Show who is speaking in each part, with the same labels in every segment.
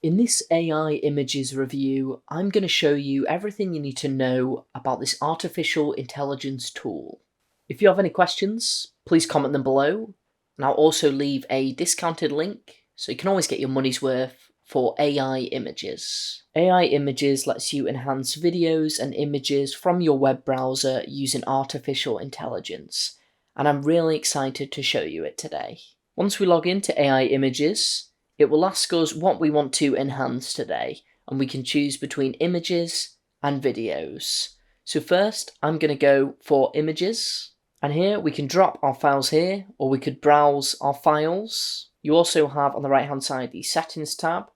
Speaker 1: In this AI images review, I'm going to show you everything you need to know about this artificial intelligence tool. If you have any questions, please comment them below, and I'll also leave a discounted link so you can always get your money's worth for AI images. AI images lets you enhance videos and images from your web browser using artificial intelligence, and I'm really excited to show you it today. Once we log into AI images, it will ask us what we want to enhance today, and we can choose between images and videos. So first, I'm going to go for images, and here we can drop our files here, or we could browse our files. You also have on the right hand side the settings tab,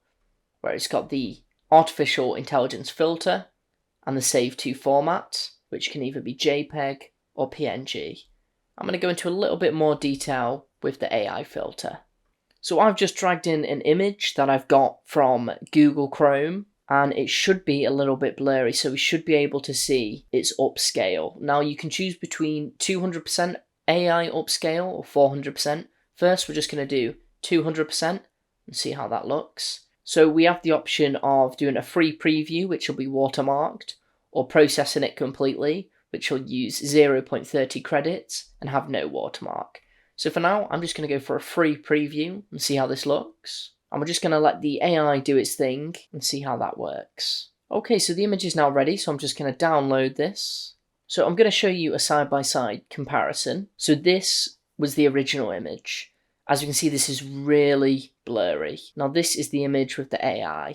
Speaker 1: where it's got the artificial intelligence filter and the save to format, which can either be JPEG or PNG. I'm going to go into a little bit more detail with the AI filter. So I've just dragged in an image that I've got from Google Chrome, and it should be a little bit blurry, so we should be able to see its upscale. Now you can choose between 200% AI upscale or 400%. First, we're just going to do 200% and see how that looks. So we have the option of doing a free preview, which will be watermarked, or processing it completely, which will use 0.30 credits and have no watermark. So for now, I'm just going to go for a free preview and see how this looks. And we're just going to let the AI do its thing and see how that works. Okay, so the image is now ready, so I'm just going to download this. So I'm going to show you a side-by-side comparison. So this was the original image. As you can see, this is really blurry. Now this is the image with the AI.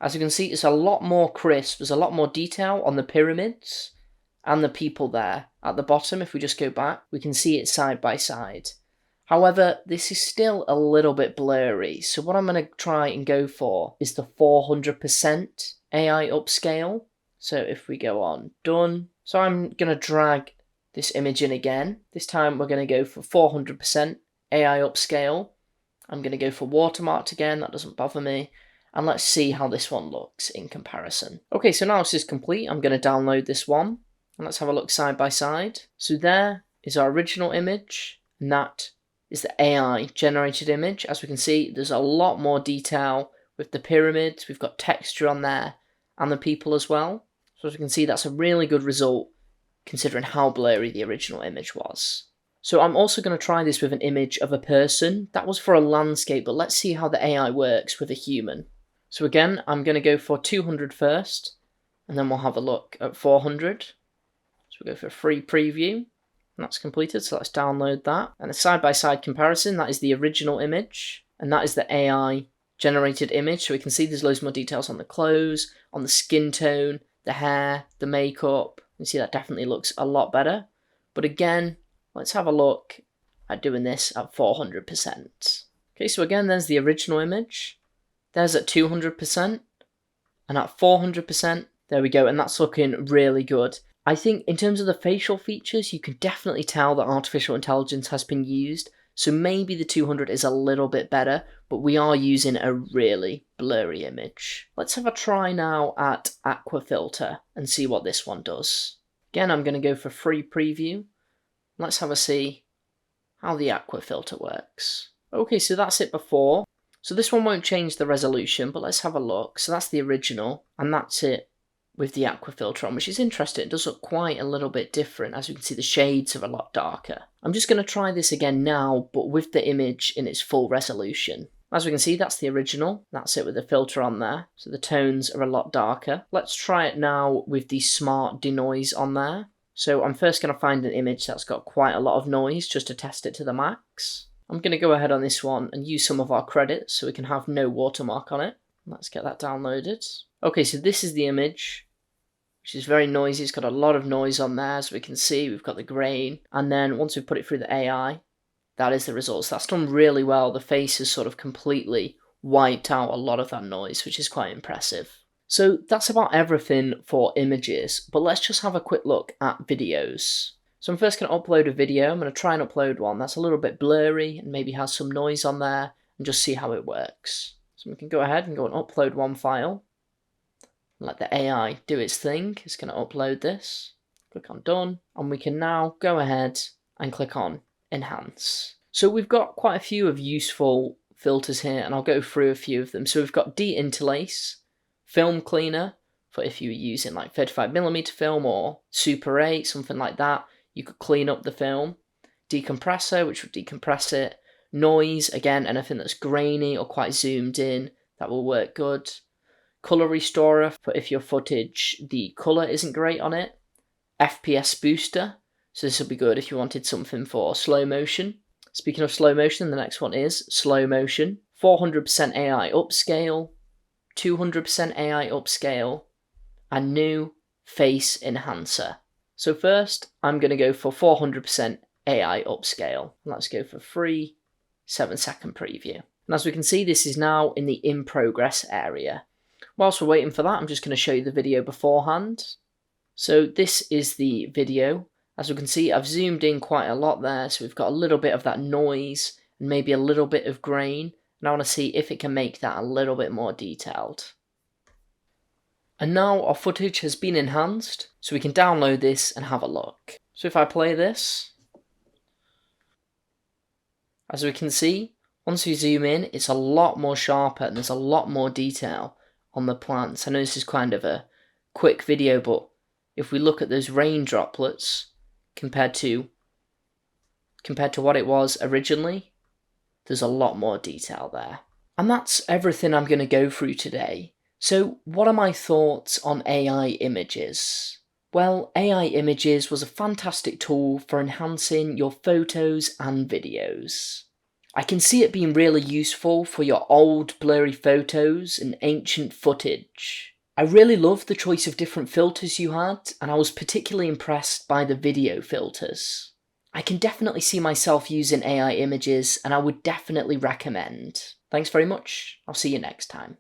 Speaker 1: As you can see, it's a lot more crisp. There's a lot more detail on the pyramids and the people there. At the bottom, if we just go back, we can see it side by side. However, this is still a little bit blurry, so what I'm going to try and go for is the 400% AI upscale. So if we go on done, so I'm going to drag this image in again. This time we're going to go for 400% AI upscale. I'm going to go for watermarked again, that doesn't bother me. And let's see how this one looks in comparison. Okay, so now this is complete. I'm going to download this one. And let's have a look side by side. So there is our original image, and that is the AI generated image. As we can see, there's a lot more detail with the pyramids. We've got texture on there and the people as well. So as we can see, that's a really good result considering how blurry the original image was. So I'm also going to try this with an image of a person. That was for a landscape, but let's see how the AI works with a human. So again, I'm going to go for 200 first, and then we'll have a look at 400. So we'll go for a free preview, and that's completed, so let's download that. And a side-by-side comparison, that is the original image, and that is the AI generated image. So we can see there's loads more details on the clothes, on the skin tone, the hair, the makeup. You see that definitely looks a lot better. But again, let's have a look at doing this at 400%. Okay, so again, there's the original image. There's at 200%, and at 400%, there we go, and that's looking really good. I think in terms of the facial features, you can definitely tell that artificial intelligence has been used, so maybe the 200 is a little bit better, but we are using a really blurry image. Let's have a try now at Aqua Filter and see what this one does. Again, I'm going to go for free preview. Let's have a see how the Aqua Filter works. Okay, so that's it before. So this one won't change the resolution, but let's have a look. So that's the original, and that's it with the Aqua Filter on, which is interesting. It does look quite a little bit different. As you can see, the shades are a lot darker. I'm just going to try this again now, but with the image in its full resolution. As we can see, that's the original. That's it with the filter on there. So the tones are a lot darker. Let's try it now with the smart denoise on there. So I'm first going to find an image that's got quite a lot of noise just to test it to the max. I'm going to go ahead on this one and use some of our credits so we can have no watermark on it. Let's get that downloaded. Okay, so this is the image, which is very noisy. It's got a lot of noise on there, as we can see. We've got the grain, and then once we put it through the AI, that is the results. That's done really well. The face has sort of completely wiped out a lot of that noise, which is quite impressive. So that's about everything for images, but let's just have a quick look at videos. So I'm first going to upload a video. I'm going to try and upload one that's a little bit blurry and maybe has some noise on there, and just see how it works. So we can go ahead and go and upload one file. Let the AI do its thing. It's going to upload this. Click on done, and we can now go ahead and click on enhance. So we've got quite a few of useful filters here, and I'll go through a few of them. So we've got de-interlace, film cleaner, for if you were using like 35mm film or Super 8, something like that, you could clean up the film. Decompressor, which would decompress it. Noise, again, anything that's grainy or quite zoomed in, that will work good. Color restorer, for if your footage, the color isn't great on it. FPS booster, so this will be good if you wanted something for slow motion. Speaking of slow motion, the next one is slow motion. 400% AI upscale, 200% AI upscale, and new face enhancer. So first, I'm going to go for 400% AI upscale. Let's go for free 7-second preview. And as we can see, this is now in the in progress area. Whilst we're waiting for that, I'm just going to show you the video beforehand. So this is the video. As we can see, I've zoomed in quite a lot there, so we've got a little bit of that noise and maybe a little bit of grain, and I want to see if it can make that a little bit more detailed. And now our footage has been enhanced, so we can download this and have a look. So if I play this, as we can see, once we zoom in, it's a lot more sharper and there's a lot more detail on the plants. I know this is kind of a quick video, but if we look at those rain droplets compared to what it was originally, there's a lot more detail there. And that's everything I'm going to go through today. So what are my thoughts on AI images? Well, AI images was a fantastic tool for enhancing your photos and videos. I can see it being really useful for your old blurry photos and ancient footage. I really loved the choice of different filters you had, and I was particularly impressed by the video filters. I can definitely see myself using AI images, and I would definitely recommend. Thanks very much. I'll see you next time.